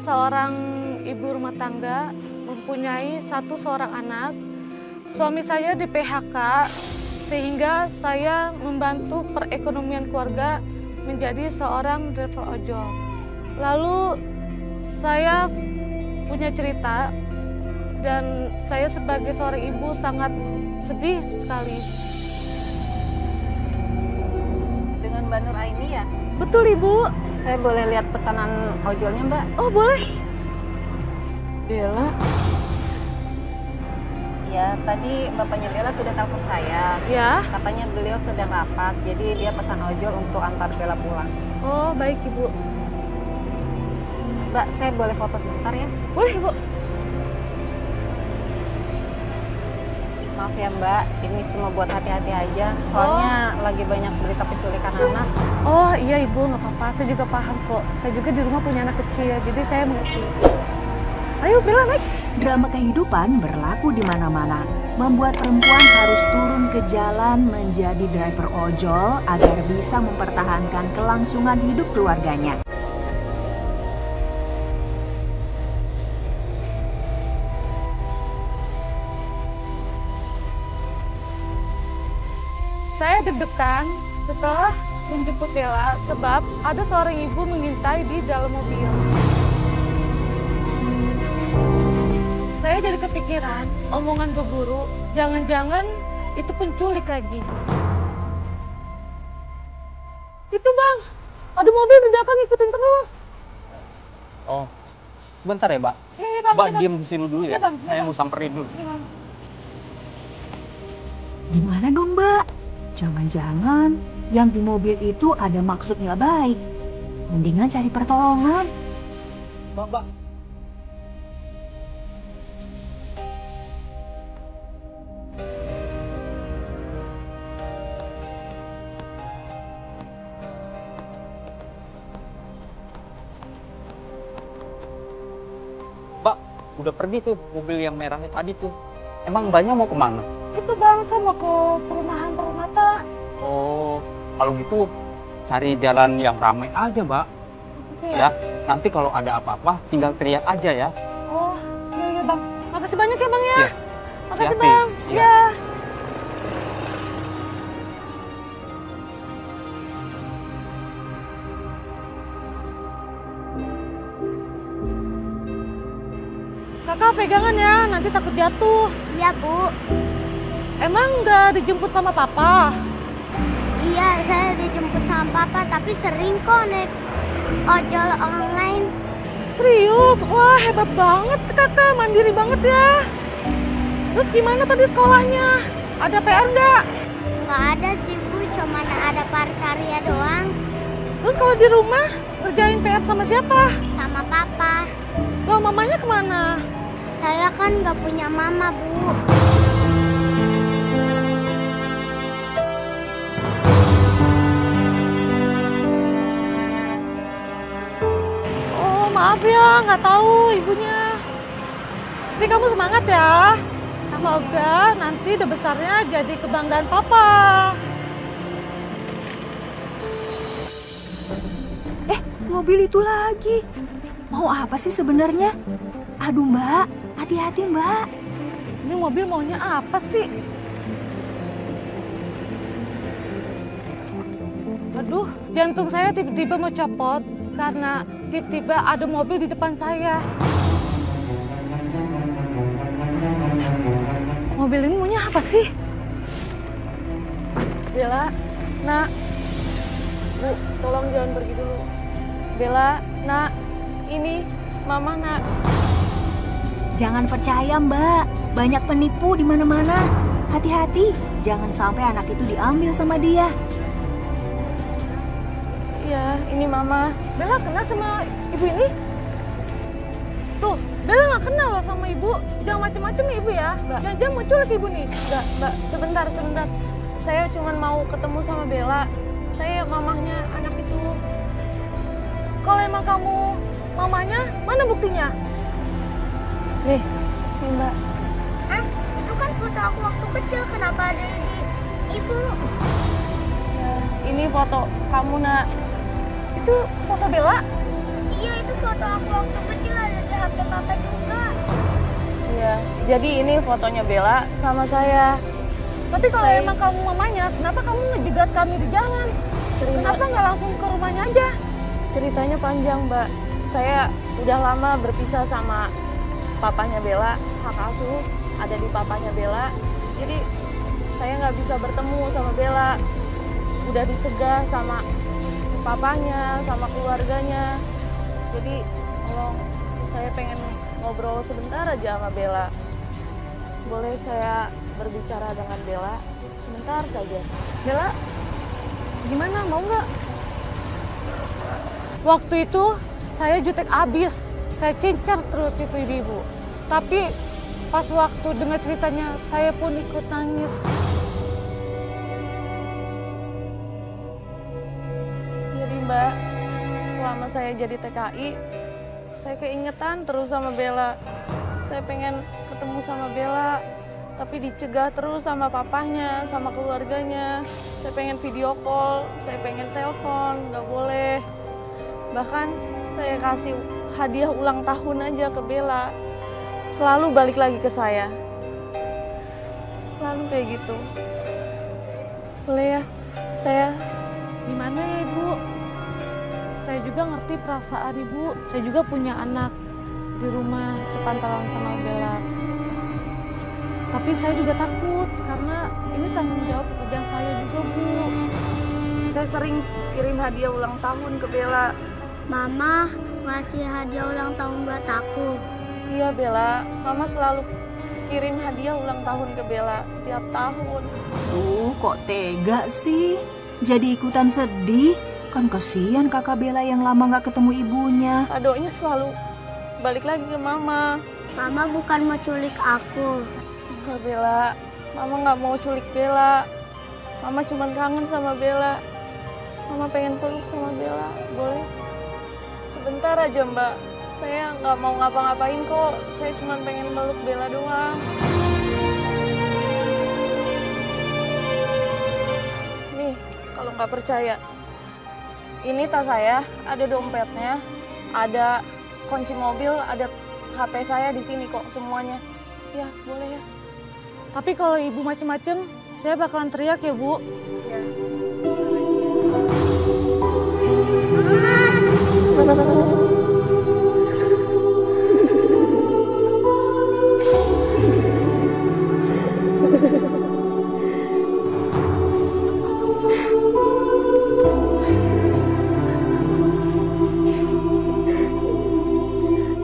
seorang ibu rumah tangga, mempunyai seorang anak. Suami saya di PHK, sehingga saya membantu perekonomian keluarga menjadi seorang driver ojol. Lalu saya punya cerita, dan saya sebagai seorang ibu sangat sedih sekali. Dengan Mbak Nur Aini ya? Betul, Ibu. Saya boleh lihat pesanan ojolnya, Mbak? Oh, boleh. Bella? Ya, tadi bapaknya Bella sudah telepon saya. Ya. Katanya beliau sedang rapat, jadi dia pesan ojol untuk antar Bella pulang. Oh, baik, Ibu. Mbak, saya boleh foto sebentar ya? Boleh, Ibu. Maaf ya Mbak, ini cuma buat hati-hati aja. Soalnya lagi banyak berita penculikan anak. Oh iya Ibu, nggak apa-apa. Saya juga paham kok. Saya juga di rumah punya anak kecil, jadi saya mengerti. Ayo Bella, naik. Drama kehidupan berlaku di mana-mana, membuat perempuan harus turun ke jalan menjadi driver ojol agar bisa mempertahankan kelangsungan hidup keluarganya. Saya deg-degan setelah menjemput Bella sebab ada seorang ibu mengintai di dalam mobil. Saya jadi kepikiran omongan Bu Guru, jangan-jangan itu penculik lagi. Itu Bang, ada mobil di belakang ikutin terus. Oh, sebentar ya Mbak. Iya, Bang. Mbak diam di sini dulu ya. Iya, Bang. Saya mau samperin dulu. Iya, Bang. Gimana dong Mbak? Jangan-jangan yang di mobil itu ada maksud nggak baik. Mendingan cari pertolongan. Mbak. Mbak, udah pergi tuh mobil yang merahnya tadi tuh. Emang Mbaknya mau kemana? Itu Bang, saya mau ke perumahan Permata. Oh, kalau gitu cari jalan yang ramai aja, Mbak. Ya, nanti kalau ada apa-apa tinggal teriak aja ya. Oh, iya Bang. Makasih banyak ya Bang ya. Iya. Makasih Hati-hati. Bang. Iya. Ya. Kakak pegangan ya, nanti takut jatuh. Iya, Bu. Emang udah dijemput sama Papa? Iya, saya dijemput sama Papa, tapi sering kok naik ojol online. Serius? Wah, hebat banget kakak, mandiri banget ya. Terus gimana tadi sekolahnya? Ada PR nggak? Nggak ada sih, Bu. Cuma ada karya doang Terus kalau di rumah, kerjain PR sama siapa? sama Papa. Loh, mamanya kemana? Saya kan nggak punya mama, Bu. Oh, maaf ya, nggak tahu ibunya. Tapi kamu semangat ya. Semoga nanti udah besarnya jadi kebanggaan Papa. Mobil itu lagi. Mau apa sih sebenarnya? Aduh Mbak, hati-hati Mbak. Ini mobil maunya apa sih? Aduh, jantung saya tiba-tiba mau copot karena tiba-tiba ada mobil di depan saya. Mobil ini maunya apa sih? Bella, Nak. Bu, tolong jangan pergi dulu. Bella, Nak. Ini Mama, Nak. Jangan percaya Mbak, banyak penipu di mana-mana. Hati-hati, jangan sampai anak itu diambil sama dia. Iya, ini Mama. Bella kenal sama ibu ini? Tuh, Bella nggak kenal loh sama ibu. Jangan macem-macem ibu ya. Jangan-jangan mau culik ibu nih. Enggak, Mbak. Sebentar. Saya cuma mau ketemu sama Bella. Saya mamahnya anak itu. Kalau emang kamu mamanya, mana buktinya? Nih, Mbak. Hah? Itu kan foto aku waktu kecil. Kenapa ada di Ibu? Ini foto kamu, Nak. Itu foto Bella? Iya, itu foto aku waktu kecil, ada di HP papa juga. Iya, jadi ini fotonya Bella sama saya. Tapi kalau emang kamu mamanya, kenapa kamu ngejegat kami di jalan? Kenapa nggak langsung ke rumahnya aja? Ceritanya panjang, Mbak. Saya udah lama berpisah sama papanya Bella, hak asuh ada di papanya Bella. Jadi saya nggak bisa bertemu sama Bella. Udah dicegah sama papanya, sama keluarganya. Jadi tolong, saya pengen ngobrol sebentar aja sama Bella. Boleh saya berbicara dengan Bella sebentar saja? Bella, gimana, mau nggak? Waktu itu saya jutek abis, saya cincar terus itu ibu-ibu. Tapi pas waktu dengar ceritanya, saya pun ikut nangis. Jadi Mbak, selama saya jadi TKI, saya keingetan terus sama Bella. Saya pengen ketemu sama Bella, tapi dicegah terus sama papahnya, sama keluarganya. Saya pengen video call, saya pengen telepon, nggak boleh. Bahkan saya kasih hadiah ulang tahun aja ke Bella, selalu balik lagi ke saya. Selalu kayak gitu. Boleh ya, saya gimana ya Ibu? Saya juga ngerti perasaan Ibu, saya juga punya anak di rumah sepantaran sama Bella. Tapi saya juga takut karena ini tanggung jawab pekerjaan saya juga, Bu. Saya sering kirim hadiah ulang tahun ke Bella. Mama ngasih hadiah ulang tahun buat aku. Iya Bella, Mama selalu kirim hadiah ulang tahun ke Bella setiap tahun. Kok tega sih? Jadi ikutan sedih? Kan kasihan kakak Bella yang lama nggak ketemu ibunya. Kadonya selalu balik lagi ke Mama. Mama bukan mau culik aku. Enggak Bella, Mama nggak mau culik Bella. Mama cuma kangen sama Bella. Mama pengen peluk sama Bella, boleh? Sebentar aja Mbak, saya nggak mau ngapa-ngapain kok. Saya cuma pengen meluk Bella doang. Nih, kalau nggak percaya, ini tas saya, ada dompetnya, ada kunci mobil, ada HP saya di sini kok semuanya. Ya, boleh ya. Tapi kalau Ibu macem-macem, saya bakalan teriak ya, Bu. Ya.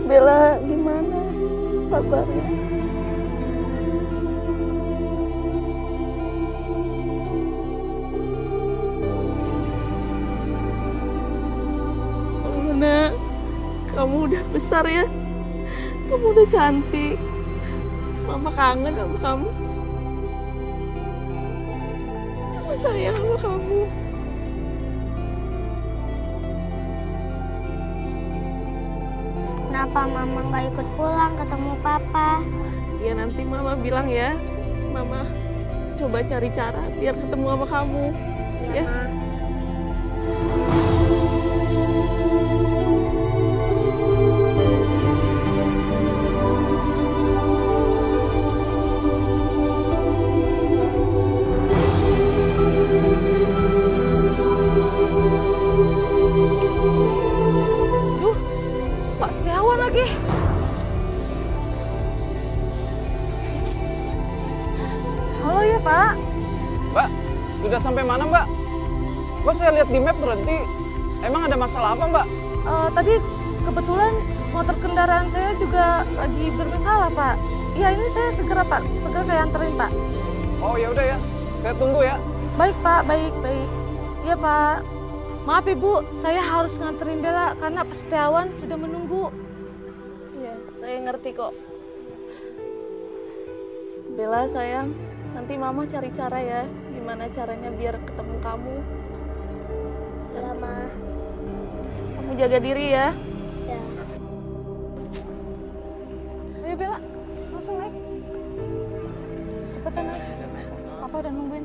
Bella, gimana kabarnya? Nak, kamu udah besar ya. Kamu udah cantik. Mama kangen sama kamu. Mama sayang sama kamu. Kenapa Mama nggak ikut pulang ketemu Papa? Ya nanti Mama bilang ya. Mama coba cari cara biar ketemu sama kamu. Ya. Duh, Pak Setiawan lagi. Halo ya Pak. Mbak, sudah sampai mana Mbak? Kok saya lihat di map berhenti? Emang ada masalah apa Mbak? Tadi kebetulan motor kendaraan saya juga lagi bermasalah Pak. Ya ini saya segera Pak, segera saya anterin Pak. Oh ya udah ya, saya tunggu ya. Baik Pak, baik. Iya Pak. Maaf Ibu, saya harus nganterin Bella karena Pak Setiawan sudah menunggu. Iya, saya ngerti kok. Bella sayang, nanti Mama cari cara ya, gimana caranya biar ketemu kamu. Ya, Ma. Kamu jaga diri ya. Ya. Ayo Bella, langsung naik. Cepetan naik. Papa udah nungguin.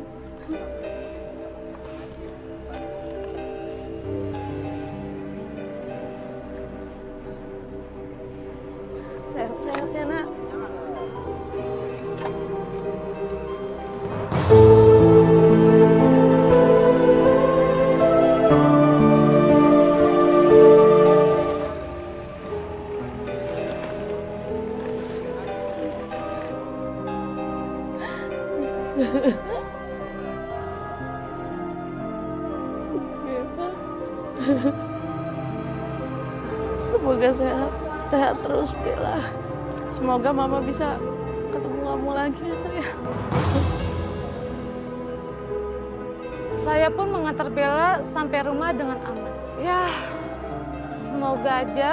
Sehat-sehat ya, Nak. Semoga sehat terus, Bella. Semoga Mama bisa ketemu kamu lagi ya, sayang. Saya pun mengantar Bella sampai rumah dengan aman. Ya, semoga aja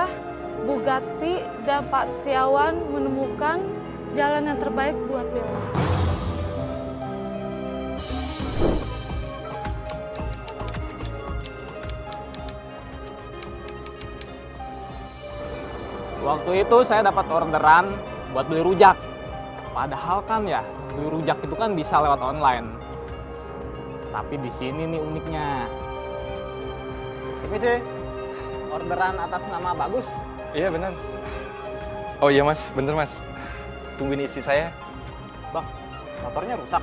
Bu Gati dan Pak Setiawan menemukan jalan yang terbaik buat Bella. Waktu itu saya dapat orderan buat beli rujak. Padahal kan ya, beli rujak itu kan bisa lewat online. Tapi di sini nih uniknya. Ini sih orderan atas nama Bagus. Iya benar. Oh iya mas, bener mas. Tungguin isi saya. Bang, motornya rusak.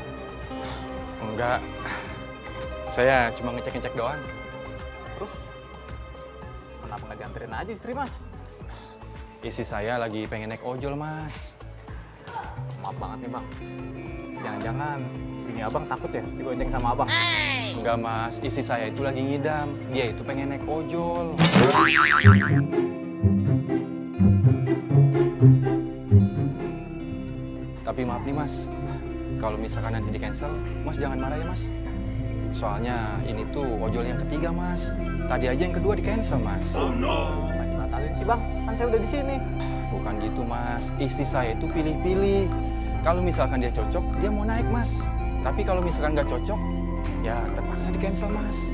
Enggak. Saya cuma ngecek-ngecek doang. Terus kenapa nggak dianterin aja istri mas? Isi saya lagi pengen naik ojol mas. Maaf banget nih bang. Jangan-jangan ini abang takut ya digonceng sama abang? Enggak mas, isi saya itu lagi ngidam. Dia itu pengen naik ojol. Tapi maaf nih mas, kalau misalkan nanti di cancel, mas jangan marah ya mas. Soalnya ini tuh ojol yang ketiga mas. Tadi aja yang kedua di cancel mas. Nggak dibatalin sih bang, kan saya udah di sini. Bukan gitu mas, istri saya itu pilih-pilih. Kalau misalkan dia cocok, dia mau naik mas. Tapi kalau misalkan nggak cocok, ya terpaksa di cancel mas.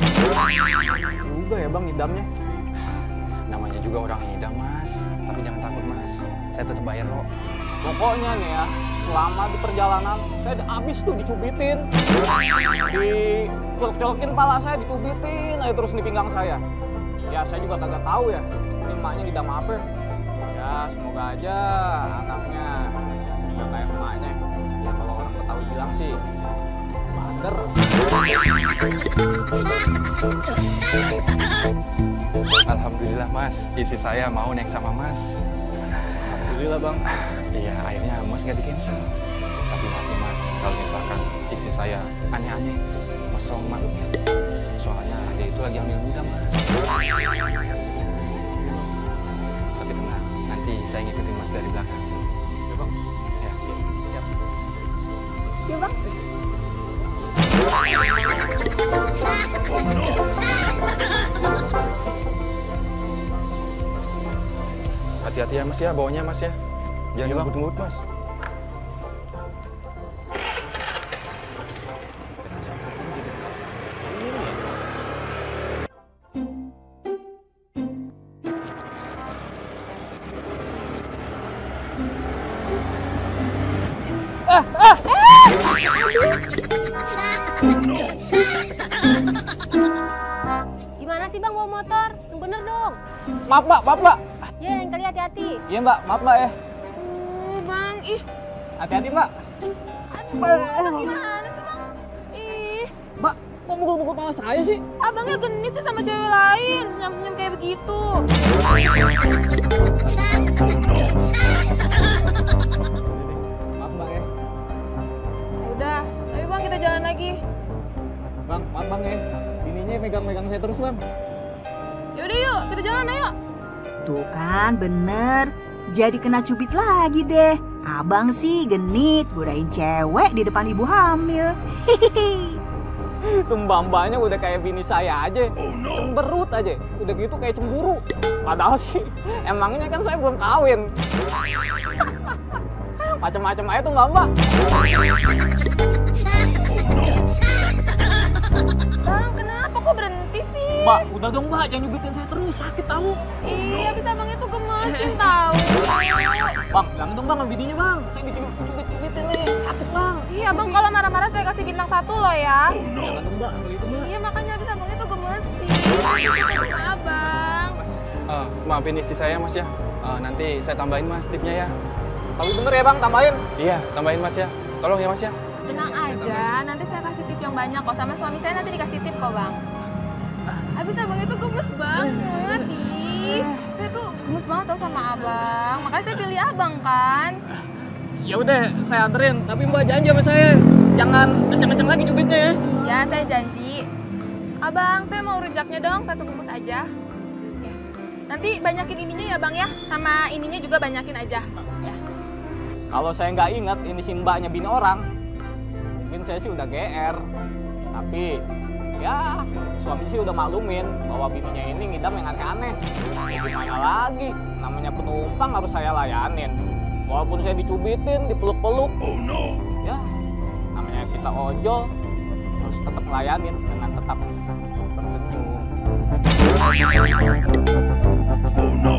Juga ya bang ngidamnya. Namanya juga orang ngidam mas. Tapi jangan takut mas, saya tetap bayar kok. Pokoknya nih ya, selama di perjalanan saya abis tuh dicubitin. Dicolok-colokin pala saya, dicubitin aja terus di pinggang saya. Ya saya juga kagak tahu ya, ini emaknya ngidam apa. Ya semoga aja anaknya udah kayak emaknya. Ya kalau orang Betawi bilang sih, bader. Alhamdulillah mas, isi saya mau naik sama mas. Alhamdulillah bang. Iya, akhirnya mas nggak di cancel. Tapi maaf nih mas, kalau misalkan isi saya aneh-aneh, mas tolong maklum ya. Soalnya dia itu lagi ambil muda mas. Tapi tenang, nanti saya ngikutin mas dari belakang. Ya bang. Ya, ya. Yuk bang. Hati-hati ya mas ya, bawanya mas ya. Jangan Iya, Bang. ngebut-ngebut mas. Gimana sih bang bawa motor? Yang bener dong. Maaf mbak, maaf mbak. Ya yang kali hati-hati. Iya mbak, maaf mbak ya. Bang, ih. Hati-hati mbak. Aduh, gimana sih bang? Ih, Mbak, kok mukul-mukul pala saya sih? abangnya genit sih sama cewek lain, senyum-senyum kayak begitu. Maaf mbak ya. Udah, ayo bang kita jalan lagi. Bang, maaf bang ya. Bininya megang-megang saya terus bang. Yaudah yuk, kita jalan ayo. Tuh kan bener, jadi kena cubit lagi deh. Abang sih genit, godain cewek di depan ibu hamil. Hihihi. Itu mbak-mbaknya udah kayak bini saya aja. Cemberut aja. Udah gitu kayak cemburu. Padahal sih, emangnya kan saya belum kawin. Macem-macem aja tuh mbak-mbak. Bang, kenapa kok berhenti sih? Mbak, udah dong mbak, jangan nyubitin saya terus. Sakit tahu. Iya, bisa bang itu gemesin tahu. Bang, bilangin dong bang sama bininya bang. Saya dicubit-cubitin nih. Sakit bang. Iya bang, kalau marah-marah saya kasih bintang 1 loh ya. Jangan dong mbak, kalau itu mbak. Iya makanya bisa bang itu gemesin. Abang. Maafin istri saya mas ya. Nanti saya tambahin Mas tipnya ya. Tapi bener ya Bang, tambahin. Iya, tambahin Mas ya. Tolong ya Mas ya. Tenang aja, nanti saya kasih tip yang banyak kok. Sama suami saya nanti dikasih tip kok Bang. Habis abang itu gemes banget, ih. Saya tuh gemes banget tau sama abang. Makanya saya pilih abang kan. Ya udah, saya anterin. Tapi Mbak janji sama saya, jangan kenceng-kenceng lagi jubitnya ya. Iya, saya janji. Abang, saya mau rujaknya dong, 1 bungkus aja. Ya. Nanti banyakin ininya ya Bang ya, sama ininya juga banyakin aja. Ya. Kalau saya nggak ingat ini si Mbaknya bini orang, mungkin saya sih udah GR. Tapi ya suami sih udah maklumin bahwa bininya ini ngidam yang aneh-aneh. Ya gimana lagi, namanya penumpang harus saya layanin. Walaupun saya dicubitin, dipeluk-peluk. Oh no. Ya, namanya kita ojol harus tetap ngelayanin dengan tetap tersenyum. Oh no.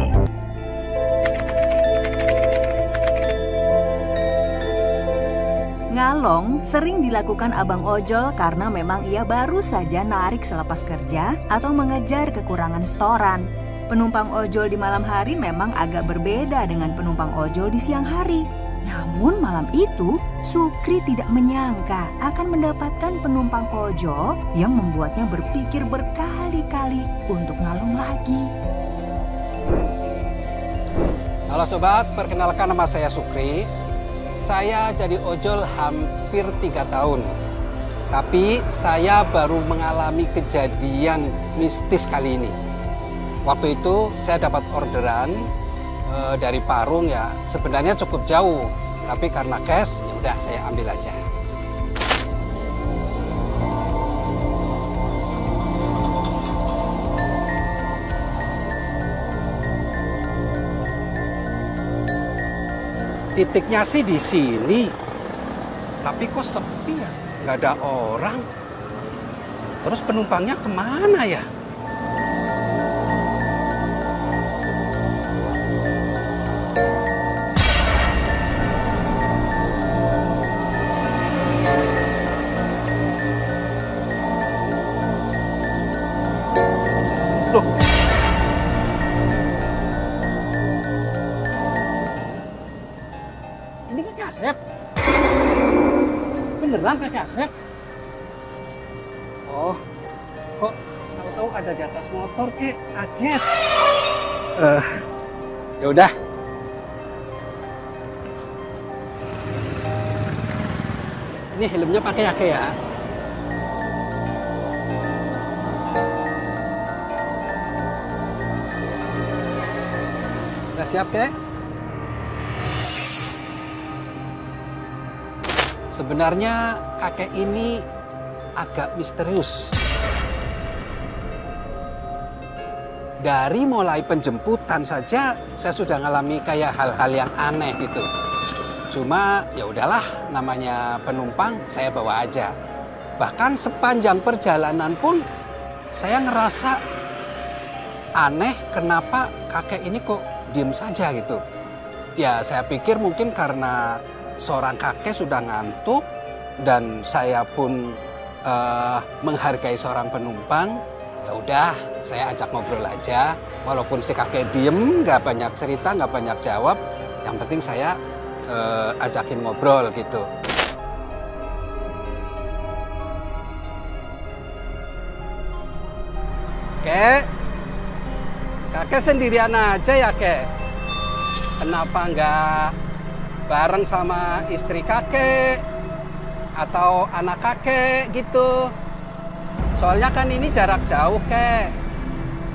Ngalong sering dilakukan abang ojol karena memang ia baru saja narik selepas kerja atau mengejar kekurangan setoran. Penumpang ojol di malam hari memang agak berbeda dengan penumpang ojol di siang hari. Namun malam itu, Sukri tidak menyangka akan mendapatkan penumpang ojol yang membuatnya berpikir berkali-kali untuk ngalong lagi. Halo sobat, perkenalkan nama saya Sukri. Saya jadi ojol hampir 3 tahun. Tapi saya baru mengalami kejadian mistis kali ini. Waktu itu saya dapat orderan dari Parung ya, sebenarnya cukup jauh. Tapi karena cash, ya udah saya ambil aja. Titiknya sih di sini, tapi kok sepi ya, nggak ada orang. Terus penumpangnya kemana ya? Loh, ini kan Asep. Beneran kakek Asep? Oh, kok tahu-tahu ada di atas motor, kek? Kaget. Ya udah. Ini helmnya pakai ya, kek ya? Udah siap, kek? Sebenarnya kakek ini agak misterius. Dari mulai penjemputan saja saya sudah ngalami kayak hal-hal yang aneh gitu. Cuma ya udahlah, namanya penumpang saya bawa aja. Bahkan sepanjang perjalanan pun saya ngerasa aneh kenapa kakek ini kok diem saja gitu. Ya saya pikir mungkin karena seorang kakek sudah ngantuk dan saya pun menghargai seorang penumpang. Ya udah, saya ajak ngobrol aja. Walaupun si kakek diem, nggak banyak cerita, nggak banyak jawab. Yang penting saya ajakin ngobrol gitu. Kek, kakek sendirian aja ya, kek? Kenapa nggak bareng sama istri kakek atau anak kakek gitu? Soalnya kan ini jarak jauh, kek.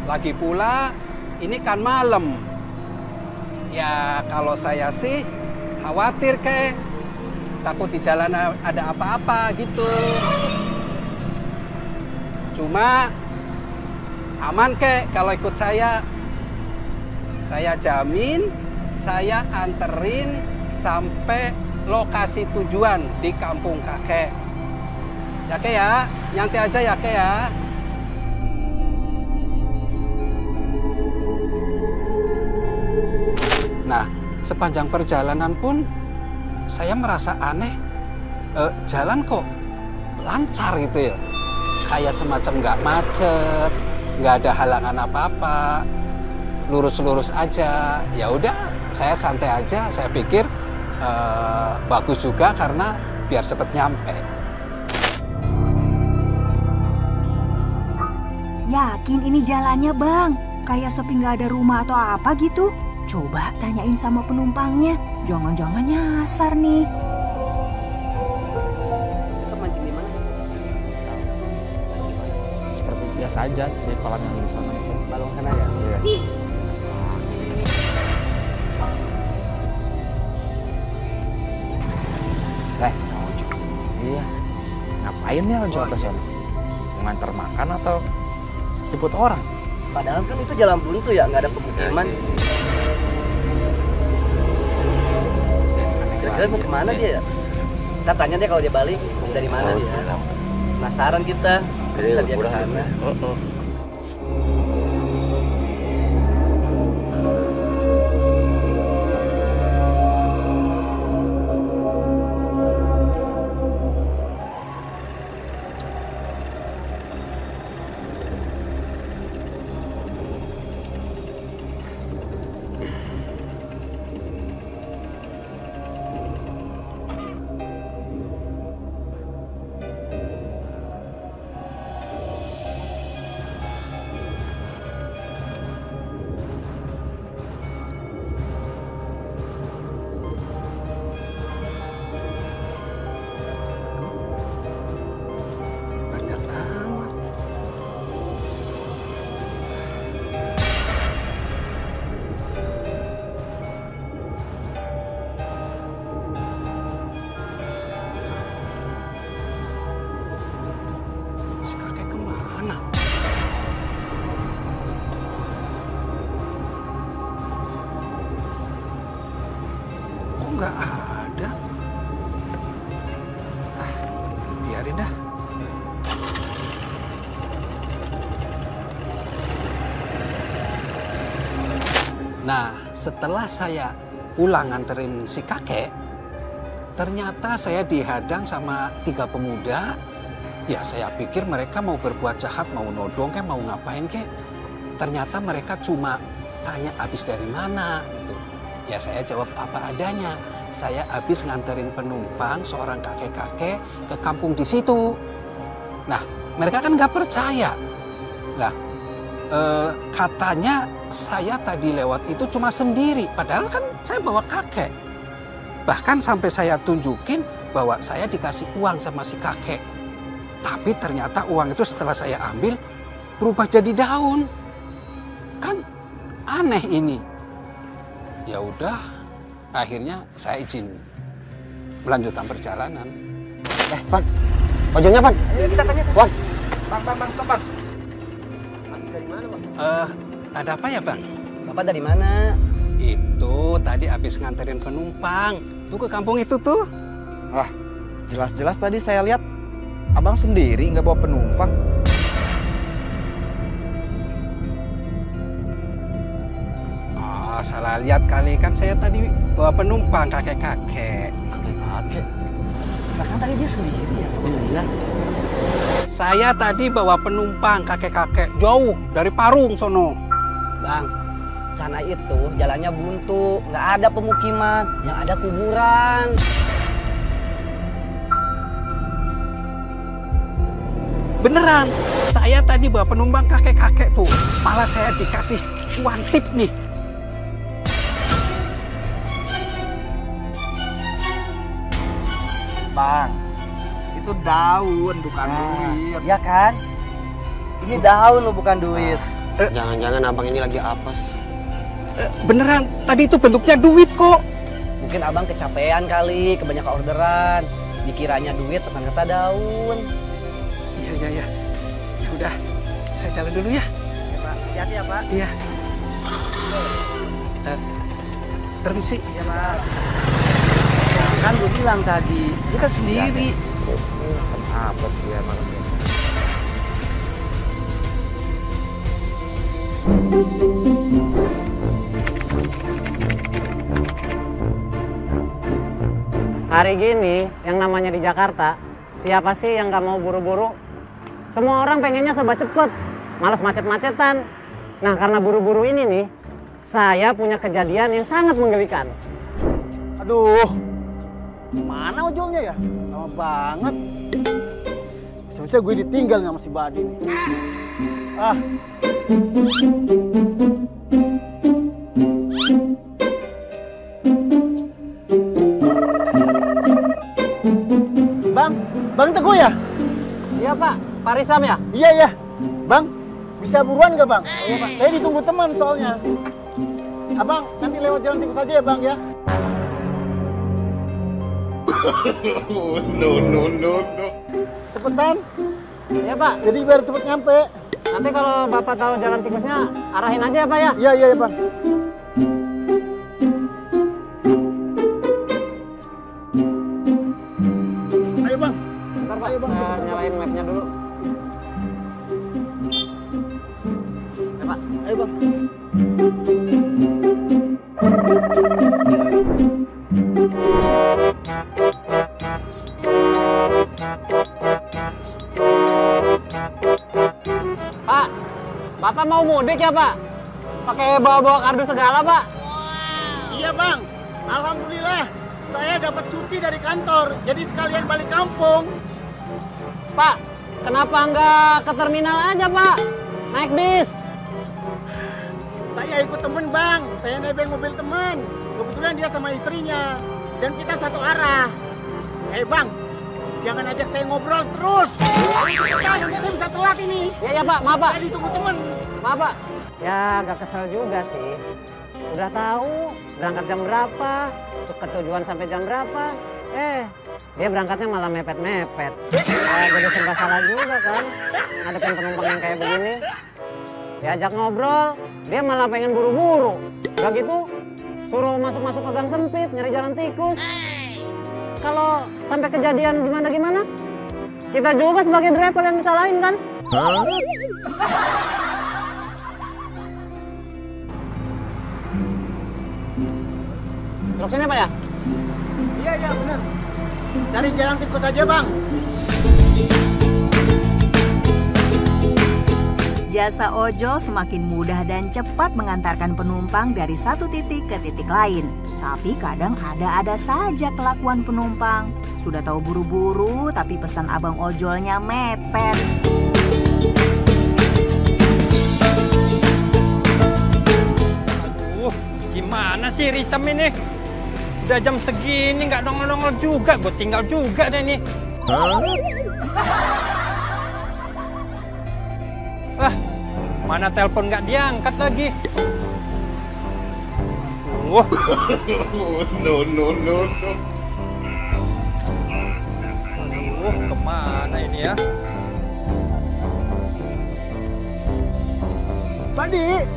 Lagi pula ini kan malam. Ya kalau saya sih khawatir, kek. Takut di jalan ada apa-apa gitu. Cuma aman, kek, kalau ikut saya. Saya jamin saya anterin sampai lokasi tujuan di kampung kakek. Ya, kek ya, nyantai aja ya, kek ya. Nah, sepanjang perjalanan pun saya merasa aneh. Jalan kok lancar gitu ya. Kayak semacam nggak macet, nggak ada halangan apa-apa. lurus-lurus aja. Ya udah, saya santai aja. Saya pikir bagus juga karena biar cepet nyampe. Yakin ini jalannya, Bang? Kayak sepi nggak ada rumah atau apa gitu? Coba tanyain sama penumpangnya. Jangan-jangan nyasar nih. Besok mancing di mana? Seperti biasa aja di kolam yang di sana itu. Balong sana ya? Iya. Ojo. Iya. Ngapain ya Ojo ke sana? Mau nganter makan atau jemput orang? Padahal kan itu jalan buntu ya, nggak ada pemukiman. Kira-kira mau kemana dia ya? Kita tanya deh kalau dia balik, terus dari mana dia? Penasaran kita, bisa dia ke sana. Banyak amat. Si kakek kemana? Kok nggak ada? Ah, biarin dah. Nah, setelah saya pulang nganterin si kakek, ternyata saya dihadang sama 3 pemuda. Ya, saya pikir mereka mau berbuat jahat, mau nodong kek, mau ngapain kek. Ternyata mereka cuma tanya habis dari mana gitu. Ya, saya jawab apa adanya. Saya habis nganterin penumpang seorang kakek-kakek ke kampung di situ. Nah, mereka kan nggak percaya. Lah, katanya saya tadi lewat itu cuma sendiri, padahal kan saya bawa kakek. Bahkan sampai saya tunjukin bahwa saya dikasih uang sama si kakek. Tapi ternyata uang itu setelah saya ambil berubah jadi daun. Kan aneh ini. Ya udah, akhirnya saya izin melanjutkan perjalanan. Van, ojolnya Van. Ayo kita tanya. Wan, Bang, stop bang. Habis dari mana bang? Ada apa ya, Bang? Bapak dari mana? Itu tadi habis nganterin penumpang. Tuh ke kampung itu tuh. Wah, jelas-jelas tadi saya lihat abang sendiri nggak bawa penumpang. Oh, salah lihat kali, kan saya tadi bawa penumpang kakek-kakek. Kakek. Perasaan tadi dia sendiri ya? Iya. Saya tadi bawa penumpang kakek-kakek jauh dari Parung sono. Bang, sana itu jalannya buntu, nggak ada pemukiman, yang ada kuburan. Beneran, saya tadi bawa penumpang kakek-kakek tuh. Malah saya dikasih uang tip nih. Bang, itu daun bukan duit. Iya kan? Ini daun loh, bukan duit. Jangan-jangan abang ini lagi apes. Beneran, tadi itu bentuknya duit kok. Mungkin abang kecapean kali, kebanyakan orderan. Dikiranya duit, ternyata daun. Iya. Ya udah, saya jalan dulu ya. Ya, Pak. Hati-hati ya, Pak. Iya. Permisi. Iya, Pak. Kan gue bilang tadi, dia kan sendiri. Kenapa dia malam ini? Hari gini, yang namanya di Jakarta, siapa sih yang nggak mau buru-buru? Semua orang pengennya serba cepet, malas macet-macetan. Nah, karena buru-buru ini nih, saya punya kejadian yang sangat menggelikan. Aduh, mana ojolnya ya? Lama banget. Bisa-bisa gue ditinggal sama si Badi nih. Ah. Bang Teguh ya? Iya Pak, Pak Risam ya? Iya. Bang, bisa buruan nggak Bang? Iya Pak, saya ditunggu teman soalnya. Abang, nanti lewat jalan tikus aja ya Bang ya? No. Cepetan. Iya Pak. Jadi biar cepet nyampe. Nanti kalau Bapak tahu jalan tikusnya, arahin aja ya Pak ya? Iya Bang. Ayo Bang. Bentar Pak, saya nyalain mapnya dulu. Ya Pak. Ayo Bang. Pak, Bapak mau mudik ya Pak? Pakai bawa-bawa kardus segala Pak? Iya Bang. Alhamdulillah. Saya dapat cuti dari kantor. Jadi sekalian balik kampung. Pak, kenapa nggak ke terminal aja Pak? Naik bis. Saya ikut temen Bang. Saya nebeng mobil temen. Kebetulan dia sama istrinya. Dan kita satu arah. Bang, jangan ajak saya ngobrol terus. Nanti saya bisa telat ini. Ya Pak, maaf Pak. Saya ditunggu temen. Maaf Pak. Ya agak kesel juga sih. Udah tahu berangkat jam berapa, ke tujuan sampai jam berapa. Dia berangkatnya malah mepet-mepet. Jadi serba salah juga kan. Ngadepin penumpang yang kayak begini. Diajak ngobrol, dia malah pengen buru-buru. Udah gitu, suruh masuk-masuk ke gang sempit, nyari jalan tikus. Kalau sampai kejadian gimana-gimana, kita juga sebagai driver yang disalahin kan? Belok sini Pak ya? Iya benar. Cari jalan tikus aja Bang. Jasa ojol semakin mudah dan cepat mengantarkan penumpang dari satu titik ke titik lain. Tapi kadang ada-ada saja kelakuan penumpang. Sudah tahu buru-buru, tapi pesan abang ojolnya mepet. Aduh, gimana sih Risam ini? Udah jam segini nggak nongol-nongol juga, gue tinggal juga deh nih. Mana telepon nggak diangkat lagi? No. Aduh, kemana ini ya? Badi.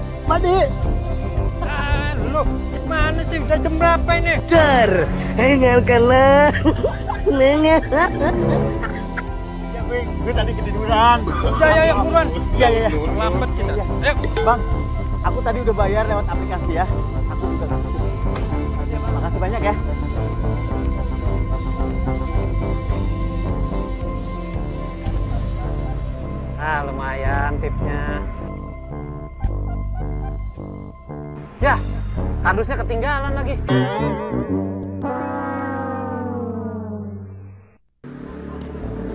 Lu, mana sih? Udah jam berapa ini? Tinggalkanlah. Gue tadi ketiduran. Ya, buruan. Iya. Lambat kita. Ayo. Bang, aku tadi udah bayar lewat aplikasi ya. Aku juga nggak ngerti. Makasih banyak ya. Lumayan tipsnya. Ya, kardusnya ketinggalan lagi.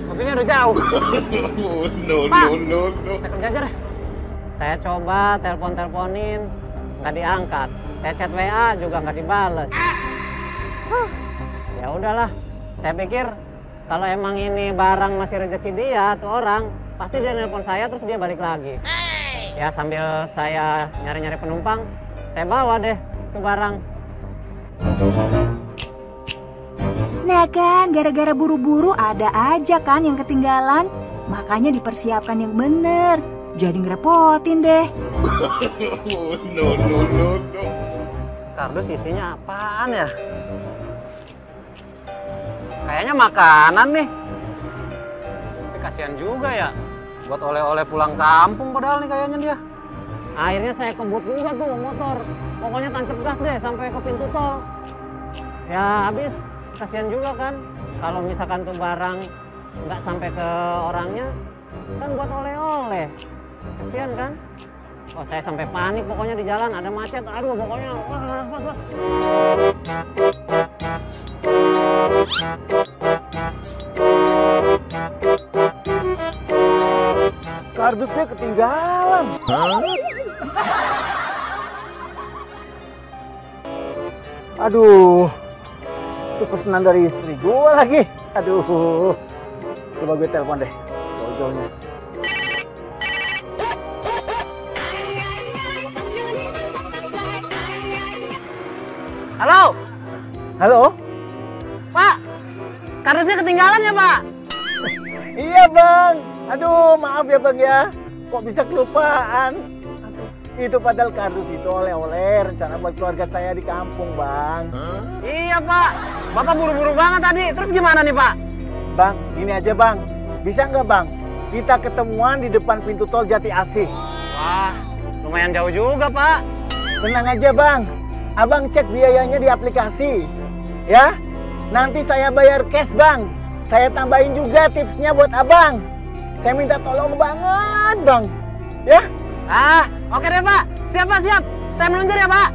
Mobilnya udah jauh. Pak, saya kerja aja deh. Saya coba telepon-teleponin, nggak diangkat. Saya chat WA juga nggak dibales. Ya udahlah, saya pikir kalau emang ini barang masih rezeki dia tuh orang, pasti dia nelpon saya terus dia balik lagi. Ya sambil saya nyari-nyari penumpang, saya bawa deh tuh barang. Nah kan, gara-gara buru-buru ada aja kan yang ketinggalan. Makanya dipersiapkan yang bener. Jadi ngerepotin deh. No. Kardus isinya apaan ya? Kayaknya makanan nih. Tapi kasihan juga ya. Buat oleh-oleh pulang kampung padahal nih kayaknya dia. Akhirnya saya kebut juga tuh motor. Pokoknya tancap gas deh sampai ke pintu tol. Ya habis, kasihan juga kan. Kalau misalkan tuh barang nggak sampai ke orangnya, kan buat oleh-oleh. Kasihan kan? Oh, saya sampai panik pokoknya di jalan, ada macet. Aduh, pokoknya. Bos. Kardusnya ketinggalan. Aduh, itu pesanan dari istri gue lagi. Aduh, coba gue telepon deh ojolnya. Halo? Halo? Pak, kardusnya ketinggalan ya, Pak? Iya, Bang. Aduh, maaf ya, Bang ya. Kok bisa kelupaan? Aduh, itu padahal kardus itu oleh-oleh rencana buat keluarga saya di kampung, Bang. Iya, Pak. Bapak buru-buru banget tadi. Terus gimana nih, Pak? Bang, ini aja, Bang. Bisa nggak, Bang? Kita ketemuan di depan pintu tol Jati Asih. Wah, lumayan jauh juga, Pak. Tenang aja, Bang. Abang cek biayanya di aplikasi. Ya, nanti saya bayar cash, Bang. Saya tambahin juga tipsnya buat Abang. Saya minta tolong banget, Bang. Ya? Ah, oke deh, Pak. Siap, Pak, siap. Saya meluncur ya, Pak.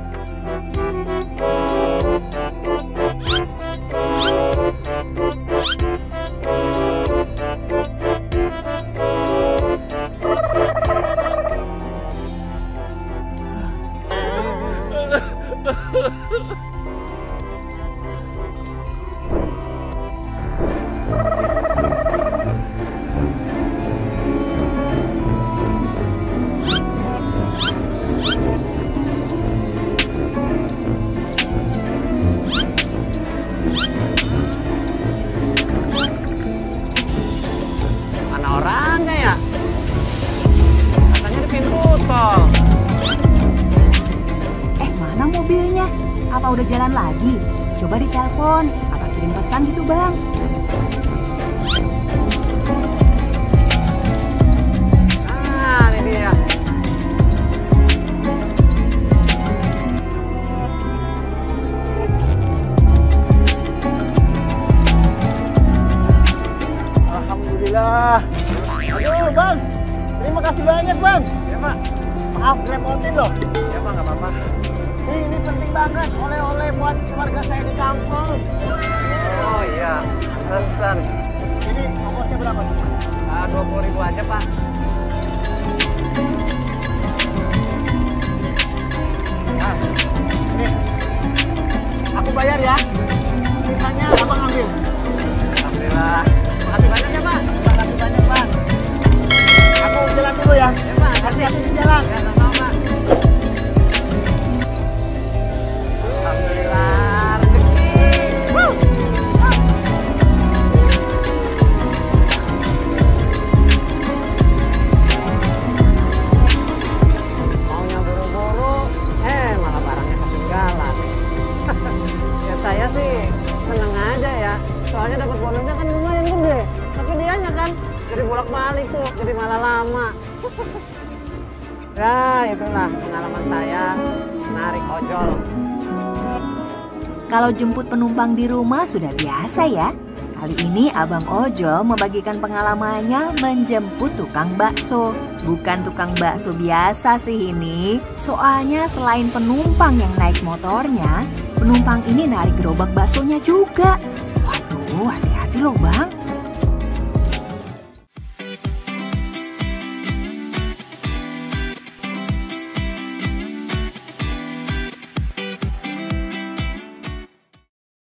Mana orangnya ya? Katanya di pintu tol. Mana mobilnya? Apa udah jalan lagi? Coba ditelepon. Apa kirim pesan gitu, Bang? Ah, ini dia. Alhamdulillah. Aduh, Bang. Terima kasih banyak, Bang. Ya, Pak. Maaf repotin loh. Ya, Pak, nggak apa-apa. Ini penting banget oleh-oleh buat keluarga saya di kampung. Oh iya, pesan. Ini ongkosnya berapa sih? 20.000 aja, Pak. Nah, ini aku bayar ya. Sisanya Abang ambil. Alhamdulillah. Makasih banyak ya, Pak. Makasih banyak, Bang. Aku jalan dulu ya. Ya, Pak. Hati-hati di jalan. Ya, sama-sama, Pak. Alhamdulillah, rezeki. Maunya buru-buru, malah barangnya ketinggalan. Ya saya sih seneng aja ya, soalnya dapat bonusnya kan lumayan gede. Tapi dianya kan jadi bolak-balik tuh, jadi malah lama. Ya itulah pengalaman saya narik ojol. Kalau jemput penumpang di rumah sudah biasa ya. Kali ini Abang Ojol membagikan pengalamannya menjemput tukang bakso. Bukan tukang bakso biasa sih ini. Soalnya selain penumpang yang naik motornya, penumpang ini narik gerobak baksonya juga. Waduh, hati-hati loh, Bang.